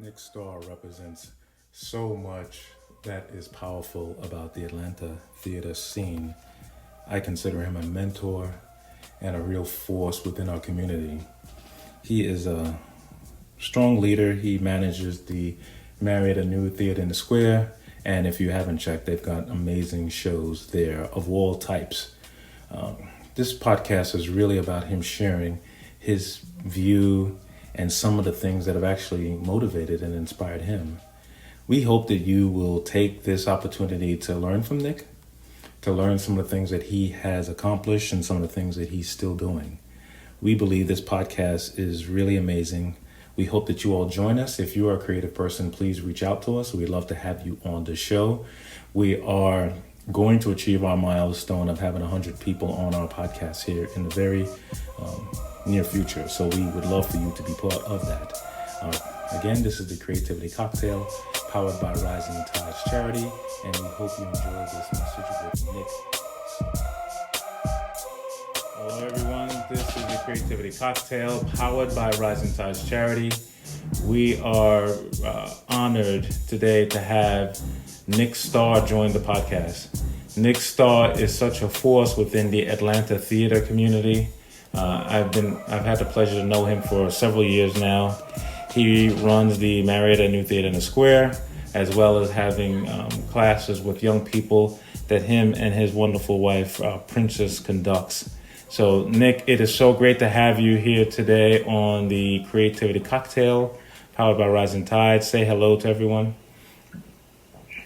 Nic Starr represents so much that is powerful about the Atlanta theater scene. I consider him a mentor and a real force within our community. He is a strong leader. He manages the Marietta New Theater in the Square. And if you haven't checked, they've got amazing shows there of all types. This podcast is really about him sharing his view and some of the things that have actually motivated and inspired him. We hope that you will take this opportunity to learn from Nic, to learn some of the things that he has accomplished and some of the things that he's still doing. We believe this podcast is really amazing. We hope that you all join us. If you are a creative person, please reach out to us. We'd love to have you on the show. We are going to achieve our milestone of having 100 people on our podcast here in the very near future. So we would love for you to be part of that. Again, this is the Creativity Cocktail, powered by Rising Tides Charity, and we hope you enjoy this message with Nic. Hello, everyone. This is the Creativity Cocktail, powered by Rising Tides Charity. We are honored today to have Nic Starr join the podcast. Nic Starr is such a force within the Atlanta theater community. I've had the pleasure to know him for several years now. He runs the Marietta New Theater in the Square, as well as having classes with young people that him and his wonderful wife, Princess, conducts. So, Nic, it is so great to have you here today on the Creativity Cocktail, powered by Rising Tide. Say hello to everyone.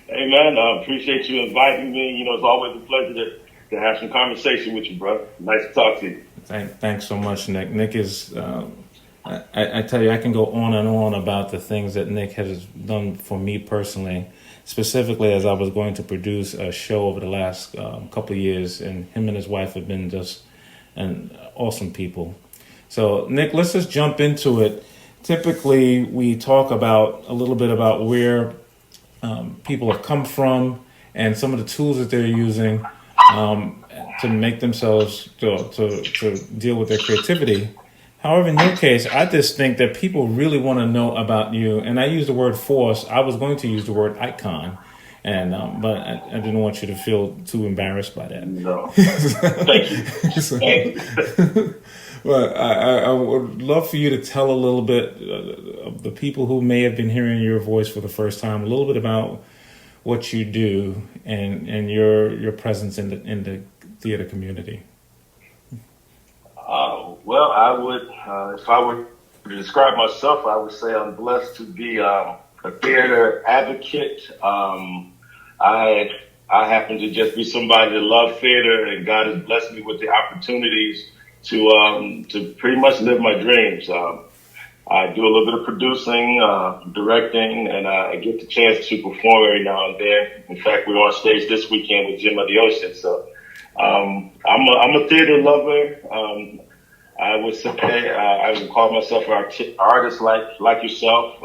Hey, man, I appreciate you inviting me. It's always a pleasure to have some conversation with you, bro. Nice to talk to you. Thanks so much, Nic. Nic is, I tell you, I can go on and on about the things that Nic has done for me personally, specifically as I was going to produce a show over the last couple of years, and him and his wife have been just an awesome people. So, Nic, let's just jump into it. Typically, we talk about a little bit about where people have come from and some of the tools that they're using to make themselves to deal with their creativity. However, in your case, I just think that people really want to know about you. And I use the word force. I was going to use the word icon, and but I didn't want you to feel too embarrassed by that. No, thank you. So, Thank you. but I would love for you to tell a little bit of the people who may have been hearing your voice for the first time, a little bit about what you do and your presence in the theater community. Well, I would, if I were to describe myself, I would say I'm blessed to be a theater advocate. I happen to just be somebody that loves theater, and God has blessed me with the opportunities to pretty much live my dreams. I do a little bit of producing, directing, and I get the chance to perform every now and then. In fact, we're on stage this weekend with Jim of the Ocean. So I'm a theater lover. I would say I would call myself an artist like yourself,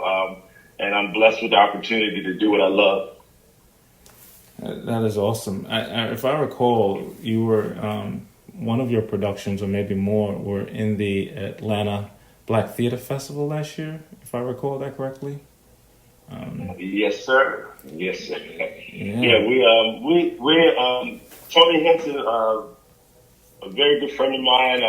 and I'm blessed with the opportunity to do what I love. That is awesome. If I recall, you were one of your productions, or maybe more, were in the Atlanta Black Theater Festival last year, if I recall that correctly. Yes, sir. Yes, sir. Yeah. We Tony Hinton, a very good friend of mine,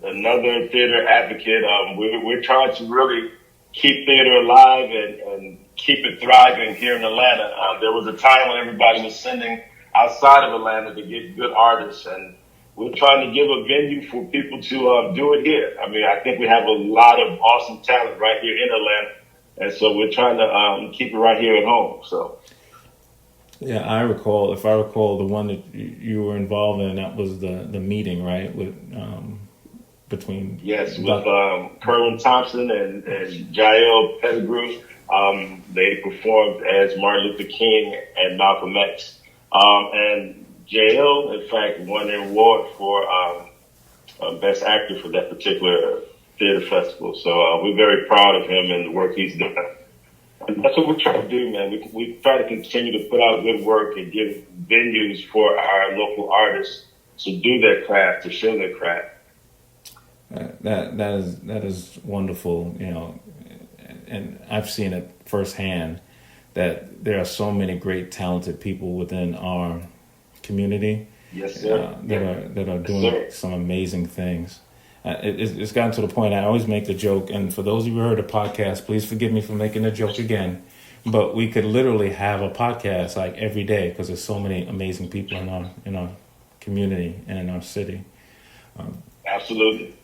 another theater advocate. We're trying to really keep theater alive and keep it thriving here in Atlanta. There was a time when everybody was sending outside of Atlanta to get good artists, and we're trying to give a venue for people to do it here. I mean, I think we have a lot of awesome talent right here in Atlanta, and so we're trying to keep it right here at home. So. Yeah, if I recall, the one that you were involved in, that was the meeting, right? With between with Kerwin Thompson and Jael Pettigrew. They performed as Martin Luther King and Malcolm X. And Jael, in fact, won an award for Best Actor for that particular theater festival. So we're very proud of him and the work he's done. And that's what we're trying to do, man. We try to continue to put out good work and give venues for our local artists to do their craft, to show their craft. That is wonderful. and I've seen it firsthand, that there are so many great, talented people within our community. Yes, sir. That are doing some amazing things. It's gotten to the point I always make the joke, and for those of you who heard the podcast, please forgive me for making the joke again. But we could literally have a podcast like every day because there's so many amazing people in our community and in our city. Absolutely.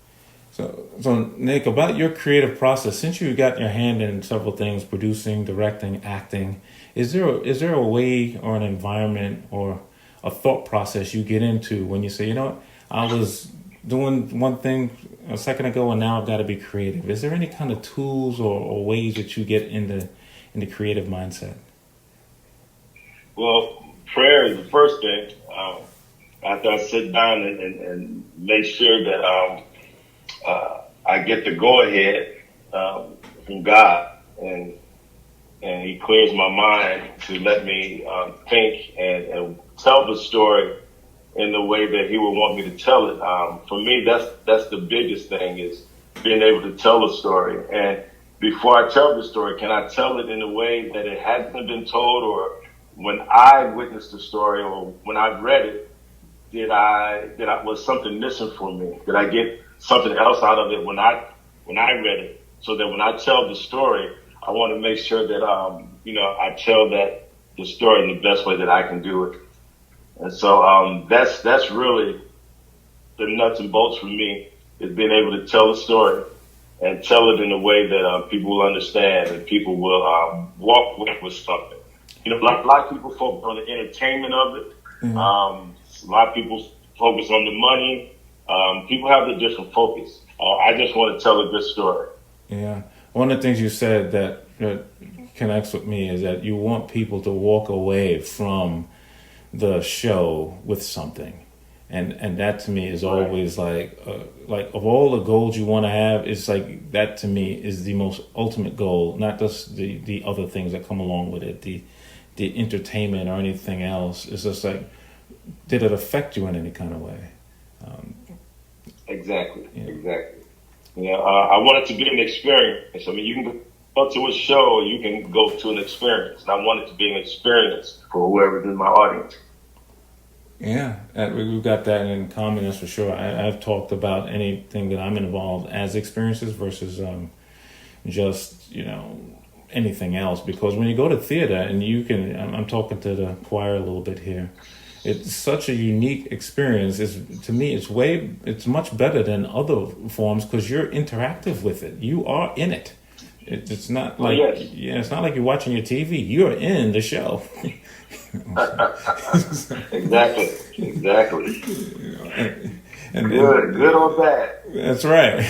So Nic, about your creative process, since you got your hand in several things, producing, directing, acting, is there a way or an environment or a thought process you get into when you say, you know what, I was doing one thing a second ago and now I've got to be creative? Is there any kind of tools or ways that you get in the creative mindset? Well, prayer is the first thing. After I sit down and make sure that I get the go ahead from God, and He clears my mind to let me think and tell the story in the way that He would want me to tell it. For me, that's the biggest thing, is being able to tell a story. And before I tell the story, can I tell it in a way that it hasn't been told, or when I witnessed the story or when I read it, was something missing for me? Did I get something else out of it when I read it? So that when I tell the story, I want to make sure that I tell the story in the best way that I can do it. And so that's really the nuts and bolts for me, is being able to tell the story and tell it in a way that people will understand and people will walk with something. A lot of people focus on the entertainment of it. Mm-hmm. A lot of people focus on the money. People have a different focus. I just want to tell a good story. Yeah. One of the things you said that connects with me is that you want people to walk away from the show with something. And that to me is always like of all the goals you want to have, it's like that to me is the most ultimate goal, not just the other things that come along with it, the entertainment or anything else. It's just like, did it affect you in any kind of way? Exactly. I want it to be an experience. I mean, you can go to a show, or you can go to an experience. And I want it to be an experience for whoever's in my audience. Yeah, we've got that in common, that's for sure. I've talked about anything that I'm involved as experiences versus just, anything else. Because when you go to theater, and I'm talking to the choir a little bit here, it's such a unique experience. To me, it's much better than other forms because you're interactive with it. You are in it. It's not like it's not like you're watching your TV. You're in the show. Exactly. And good or bad. That's right.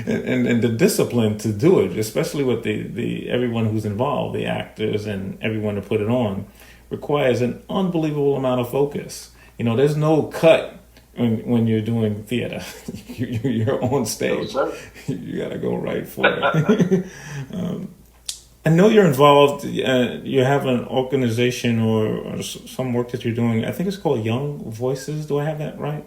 and the discipline to do it, especially with the everyone who's involved, the actors and everyone to put it on, requires an unbelievable amount of focus. There's no cut when you're doing theater. You're on stage. No, you got to go right for it. I know you're involved. You have an organization or some work that you're doing. I think it's called Young Voices. Do I have that right?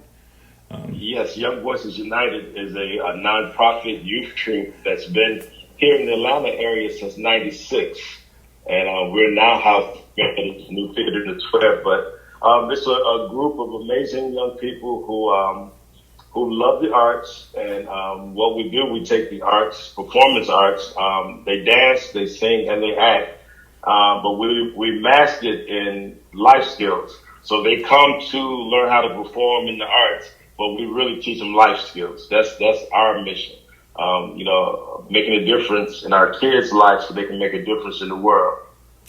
Yes, Young Voices United is a nonprofit youth troupe that's been here in the Atlanta area since '96. And we're now housed in a new theater in the 12. But it's a group of amazing young people who love the arts. And what we do, we take the arts, performance arts. They dance, they sing, and they act. But we mask it in life skills. So they come to learn how to perform in the arts, but we really teach them life skills. That's our mission. Making a difference in our kids' lives so they can make a difference in the world.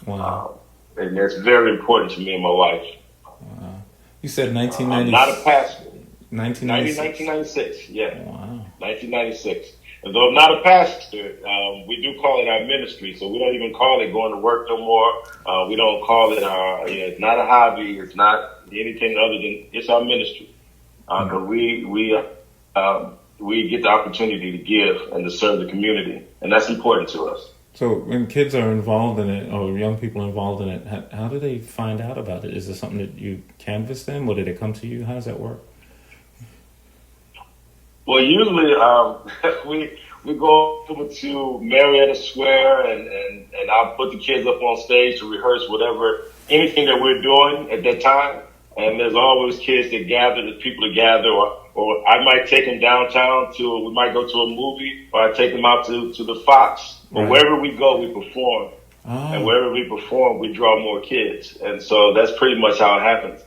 Wow. And that's very important to me and my wife. Wow. You said 1996. I'm not a pastor. 1996. Yeah. Wow. 1996. And though I'm not a pastor, we do call it our ministry. So we don't even call it going to work no more. We don't call it it's not a hobby. It's not anything other than it's our ministry. Because we get the opportunity to give and to serve the community, and that's important to us. So when kids are involved in it, or young people involved in it, how do they find out about it? Is it something that you canvass them, or did it come to you? How does that work? Well, usually we go over to Marietta Square and I'll put the kids up on stage to rehearse anything that we're doing at that time. And there's always kids that gather, the people that gather, or I might take them downtown we might go to a movie, or I take them out to the Fox. But wherever we go, we perform. And wherever we perform, we draw more kids. And so that's pretty much how it happens.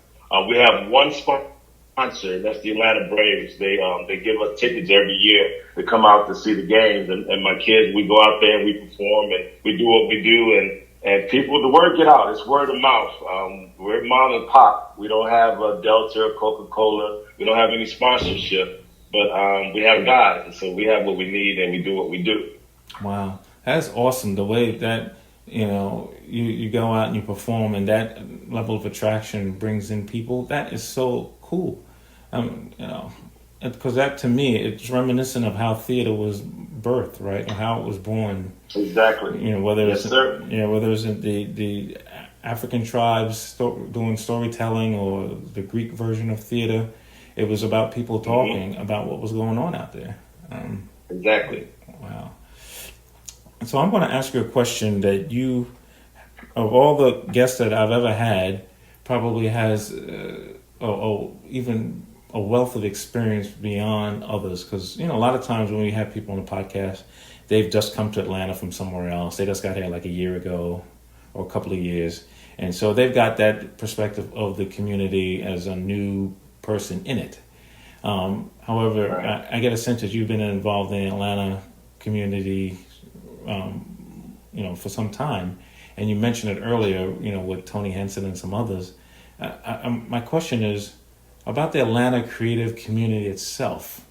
We have one sponsor, that's the Atlanta Braves. They give us tickets every year to come out to see the games. And my kids, we go out there and we perform and we do what we do. And people, the word get out. It's word of mouth. We're mom and pop. We don't have a Delta or Coca-Cola. We don't have any sponsorship. But we have God. And so we have what we need and we do what we do. Wow. That's awesome. The way that, you go out and you perform and that level of attraction brings in people. That is so cool. Because that, to me, it's reminiscent of how theater was birthed, right? Or how it was born. Exactly. Whether yes, it's sir. Whether it's in the African tribes doing storytelling or the Greek version of theater, it was about people talking about what was going on out there. Exactly. Wow. So I'm going to ask you a question that you, of all the guests that I've ever had, probably has even a wealth of experience beyond others. Because, a lot of times when we have people on the podcast, they've just come to Atlanta from somewhere else. They just got here like a year ago or a couple of years. And so they've got that perspective of the community as a new person in it. However, Right. I get a sense that you've been involved in the Atlanta community for some time, and you mentioned it earlier, with Tony Henson and some others. My question is about the Atlanta creative community itself.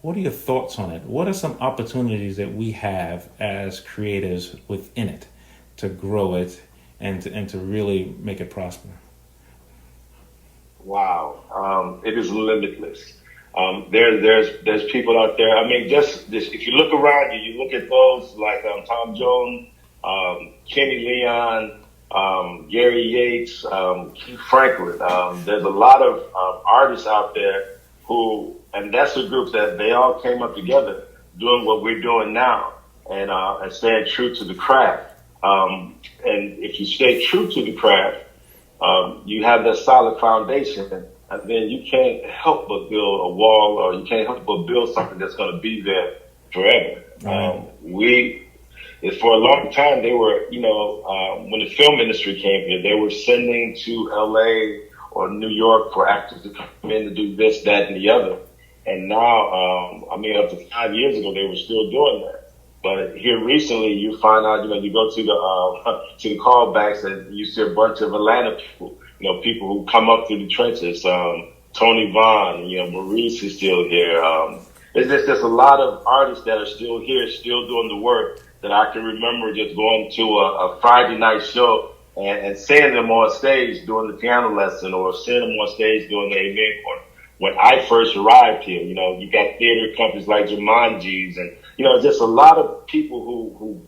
What are your thoughts on it? What are some opportunities that we have as creatives within it to grow it and to really make it prosper? Wow, it is limitless. There's people out there. I mean, just this, if you look around you, you look at those like Tom Jones, Kenny Leon, Gary Yates, Keith Franklin. There's a lot of artists out there and that's a group that they all came up together doing what we're doing now and staying true to the craft. And if you stay true to the craft, you have that solid foundation, and then you can't help but build a wall, or you can't help but build something that's going to be there forever. For a long time, they were, when the film industry came here, they were sending to LA or New York for actors to come in to do this, that, and the other. And now, up to 5 years ago, they were still doing that. But here recently, you find out, you go to the callbacks and you see a bunch of Atlanta people, people who come up through the trenches. Tony Vaughn, Maurice is still here. There's just a lot of artists that are still here, still doing the work that I can remember just going to a Friday night show and seeing them on stage doing the piano lesson, or seeing them on stage doing the Amen Corner. When I first arrived here, you got theater companies like Jumanji's and, just a lot of people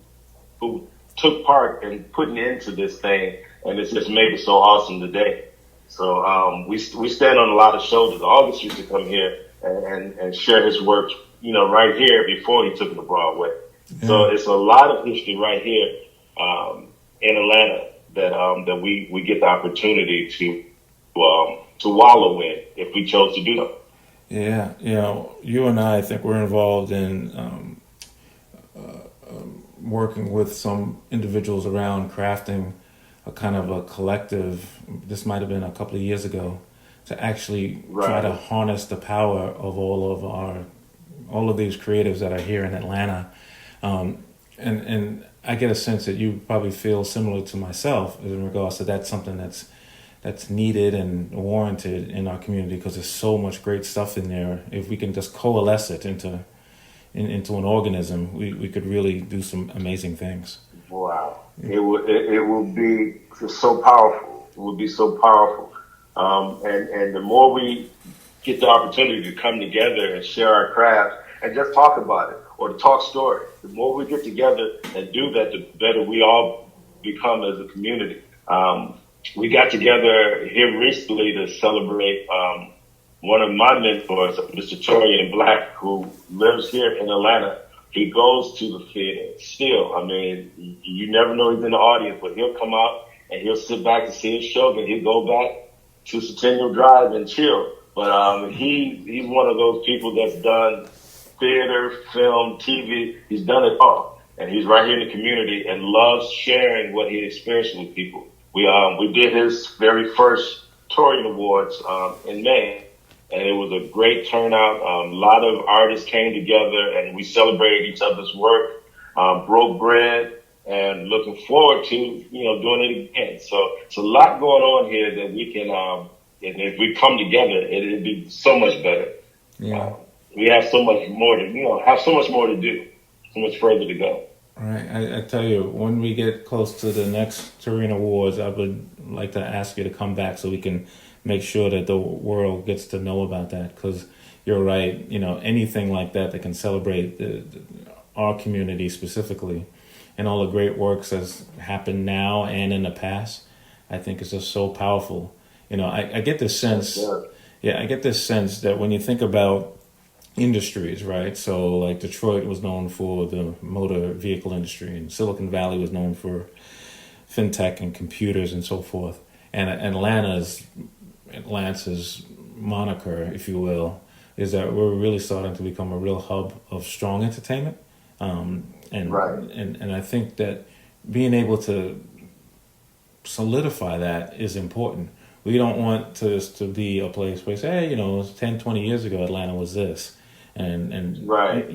who took part in putting into this thing, and it's just made it so awesome today. So we stand on a lot of shoulders. August used to come here and share his work, right here before he took it to Broadway. Yeah. So it's a lot of history right here in Atlanta that we get the opportunity to wallow in if we chose to do so. Yeah, you and I think we're involved in working with some individuals around crafting a kind of a collective. This might have been a couple of years ago, to actually try to harness the power of all of these creatives that are here in Atlanta. And I get a sense that you probably feel similar to myself in regards to that's something that's needed and warranted in our community, because there's so much great stuff in there. If we can just coalesce it into an organism, we could really do some amazing things. Wow. It will be so powerful. It will be so powerful. And the more we get the opportunity to come together and share our craft and just talk about it, or to talk story, the more we get together and do that, the better we all become as a community. We got together here recently to celebrate one of my mentors, Mr. Torian Black, who lives here in Atlanta He goes to the theater still. I mean, you never know he's in the audience, but he'll come out and he'll sit back and see his show, and he'll go back to Centennial Drive and chill. But he's one of those people that's done theater, film, TV. He's done it all, and he's right here in the community and loves sharing what he experienced with people. We did his very first touring awards in May. And it was a great turnout. A lot of artists came together and we celebrated each other's work, broke bread, and looking forward to, doing it again. So it's a lot going on here that we can, and if we come together, it'd be so much better. Yeah. We have so much more to do, so much further to go. All right. I tell you, when we get close to the next Touring Awards, I would like to ask you to come back so we can make sure that the world gets to know about that, because you're right. Anything like that can celebrate our community specifically, and all the great works that's happened now and in the past, I think is just so powerful. I get this sense. Yeah, I get this sense that when you think about industries, right? So like Detroit was known for the motor vehicle industry, and Silicon Valley was known for fintech and computers and so forth. And Atlanta's moniker, if you will, is that we're really starting to become a real hub of strong entertainment. And I think that being able to solidify that is important. We don't want this to be a place where, say, hey, 10, 20 years ago, Atlanta was this. And right.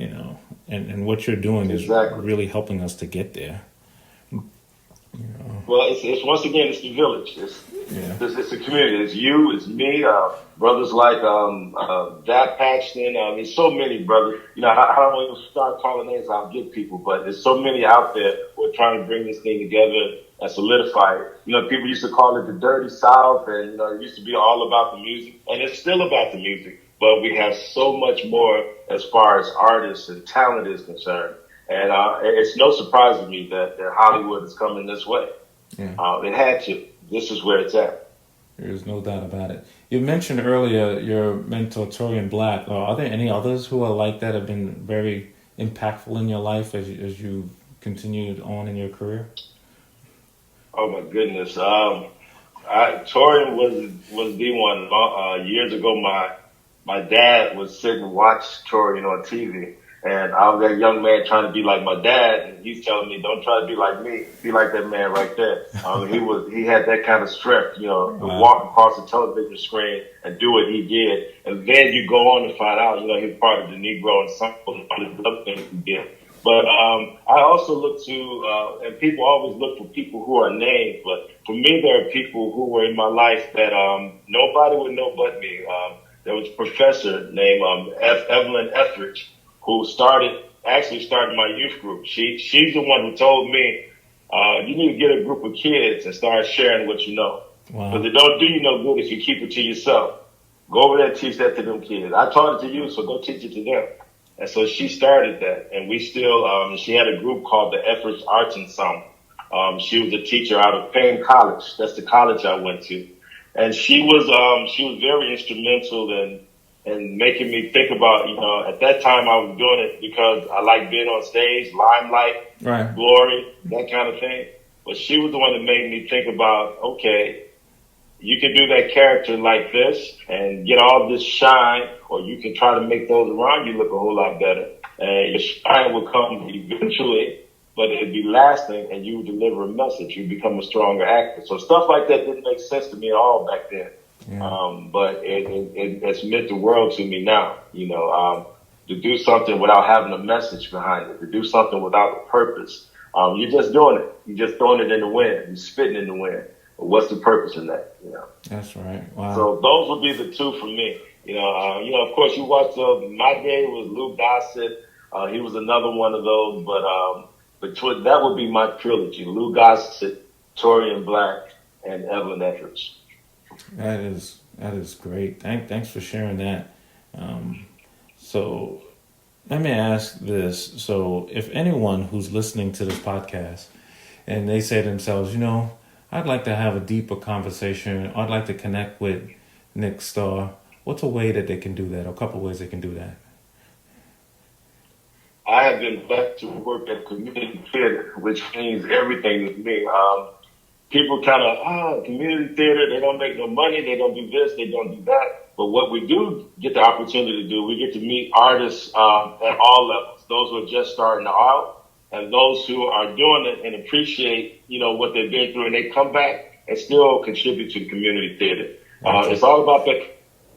And what you're doing is really helping us to get there. Well, it's once again, it's the village. It's the community. It's you, it's me, brothers like That Paxton. There's so many brothers. I don't even start calling names. I'll get people, but there's so many out there who are trying to bring this thing together and solidify it. People used to call it the Dirty South, and it used to be all about the music, and it's still about the music. But we have so much more as far as artists and talent is concerned. And it's no surprise to me that Hollywood is coming this way. Yeah. It had to. This is where it's at. There's no doubt about it. You mentioned earlier your mentor, Torian Black. Are there any others who are like that, have been very impactful in your life as you continued on in your career? Oh, my goodness. Torian was the one. Years ago, my dad would sit and watch Torian on TV. And I was that young man trying to be like my dad, and he's telling me, "Don't try to be like me. Be like that man right there." He had that kind of strength, to walk across the television screen and do what he did. And then you go on to find out, he's part of the Negro Ensemble and all the other things he did. But I also look to, and people always look for people who are named. But for me, there are people who were in my life that nobody would know but me. There was a professor named Evelyn Decker, who actually started my youth group. She's the one who told me, you need to get a group of kids and start sharing what you know. Wow. Because it don't do you no good if you keep it to yourself. Go over there and teach that to them kids. I taught it to you, so go teach it to them. And so she started that, and we still, she had a group called the Efforts Artisan. She was a teacher out of Payne College. That's the college I went to. And she was very instrumental in making me think about, at that time I was doing it because I like being on stage, limelight, right, glory, that kind of thing. But she was the one that made me think about, okay, you can do that character like this and get all this shine, or you can try to make those around you look a whole lot better. And your shine will come eventually, but it'd be lasting, and you would deliver a message. You become a stronger actor. So stuff like that didn't make sense to me at all back then. Yeah. But it's meant the world to me now, to do something without having a message behind it, to do something without a purpose. You're just doing it. You're just throwing it in the wind. You're spitting in the wind. But what's the purpose in that? That's right. Wow. So those would be the two for me. Of course, you watched My Day was Lou Gossett. He was another one of those, but that would be my trilogy: Lou Gossett, Torian Black, and Evelyn Decker. That is great. Thanks for sharing that. So let me ask this. So if anyone who's listening to this podcast and they say to themselves, I'd like to have a deeper conversation, I'd like to connect with Nic Starr, what's a way that they can do that, or a couple ways they can do that? I have been blessed to work at community theater, which means everything to me. People kind of, community theater, they don't make no money, they don't do this, they don't do that. But what we do get the opportunity to do, we get to meet artists at all levels, those who are just starting out and those who are doing it and appreciate, what they've been through, and they come back and still contribute to the community theater. It's all about the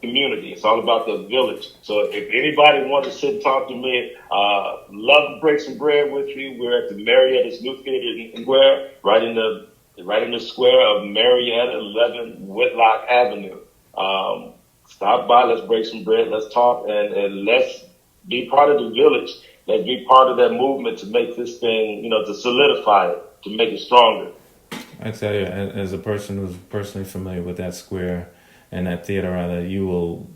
community. It's all about the village. So if anybody wants to sit and talk to me, love to break some bread with you. We're at the Marietta's new theater in Square, right in the square of Marietta, 11 Whitlock Avenue. Stop by, let's break some bread, let's talk, and let's be part of the village. Let's be part of that movement to make this thing, to solidify it, to make it stronger. I tell you, as a person who's personally familiar with that square and that theater, rather, you will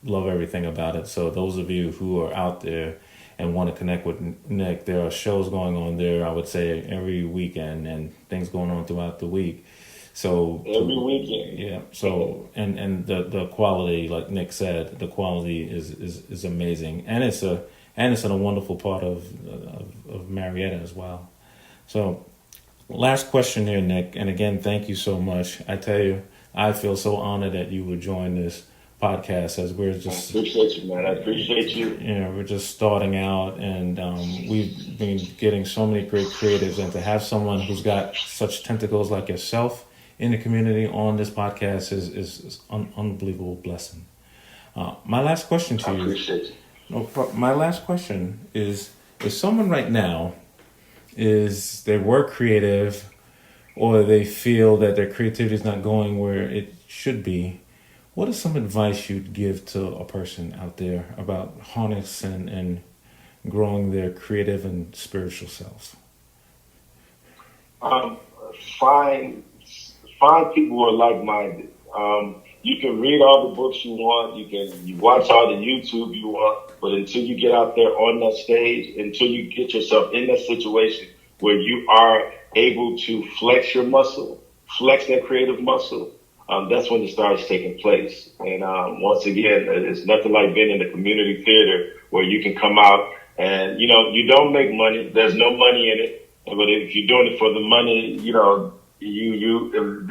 love everything about it. So those of you who are out there and want to connect with Nic, there are shows going on there, I would say, every weekend and things going on throughout the week. So every weekend. Yeah. So and the quality, like Nic said, the quality is amazing. And it's in a wonderful part of Marietta as well. So last question here, Nic, and again, thank you so much. I tell you, I feel so honored that you would join this podcast as we're just... I appreciate you, man. I appreciate you. We're just starting out, and we've been getting so many great creatives, and to have someone who's got such tentacles like yourself in the community on this podcast is an unbelievable blessing. My last question to you... I appreciate you. My last question is, if someone right now they work creative, or they feel that their creativity is not going where it should be, what is some advice you'd give to a person out there about harnessing and growing their creative and spiritual selves? Find people who are like-minded. You can read all the books you want. You watch all the YouTube you want. But until you get out there on that stage, until you get yourself in that situation where you are able to flex your muscle, flex that creative muscle, that's when it starts taking place. And once again, it's nothing like being in the community theater where you can come out and, you don't make money. There's no money in it. But if you're doing it for the money, if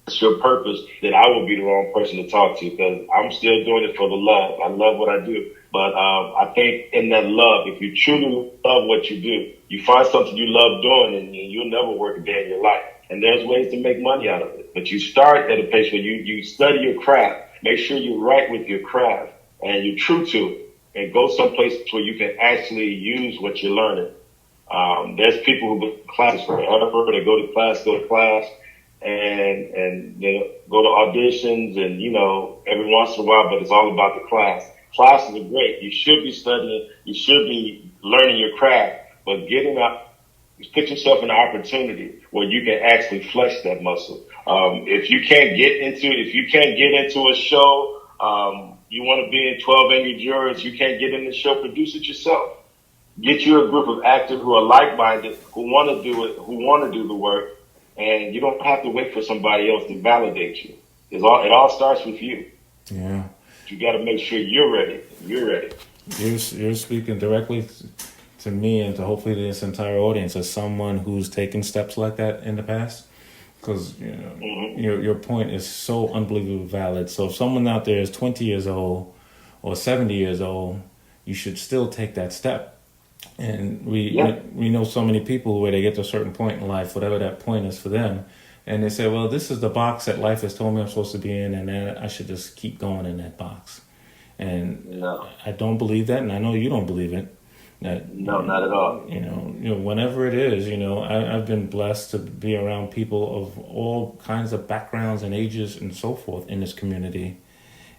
that's your purpose, then I will be the wrong person to talk to, because I'm still doing it for the love. I love what I do. But I think in that love, if you truly love what you do, you find something you love doing, and you'll never work a day in your life. And there's ways to make money out of it. But you start at a place where you study your craft. Make sure you're right with your craft and you're true to it. And go someplace where you can actually use what you're learning. There's people who go to classes forever. They go to class, and they go to auditions, and, every once in a while, but it's all about the class. Classes are great. You should be studying. You should be learning your craft. But getting up, put yourself in an opportunity where you can actually flex that muscle. If you can't get into a show, you want to be in 12 Angry Jurors, you can't get in the show, produce it yourself. Get you a group of actors who are like-minded, who want to do it, who want to do the work, and you don't have to wait for somebody else to validate you. It all starts with you. Yeah. You got to make sure you're ready. You're ready. You're speaking directly to me and to hopefully this entire audience as someone who's taken steps like that in the past. Because your point is so unbelievably valid. So if someone out there is 20 years old or 70 years old, you should still take that step. And we know so many people where they get to a certain point in life, whatever that point is for them, and they say, well, this is the box that life has told me I'm supposed to be in, and then I should just keep going in that box. And I don't believe that, and I know you don't believe it. No, not at all. Whenever it is, I've been blessed to be around people of all kinds of backgrounds and ages and so forth in this community,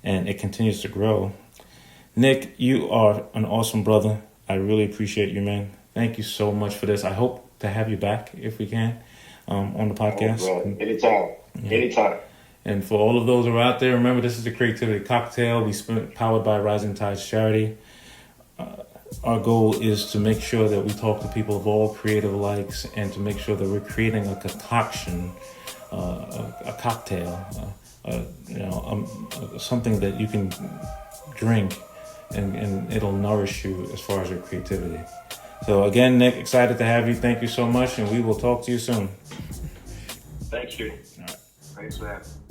and it continues to grow. Nic, you are an awesome brother. I really appreciate you, man. Thank you so much for this. I hope to have you back if we can on the podcast. Oh, anytime. Yeah. Anytime. And for all of those who are out there, remember, this is the Creativity Cocktail. Powered by Rising Tides Charity. Our goal is to make sure that we talk to people of all creative likes and to make sure that we're creating a concoction, a cocktail, something that you can drink and it'll nourish you as far as your creativity. So again, Nic, excited to have you. Thank you so much, and we will talk to you soon. Thank you. All right. Thanks for having me.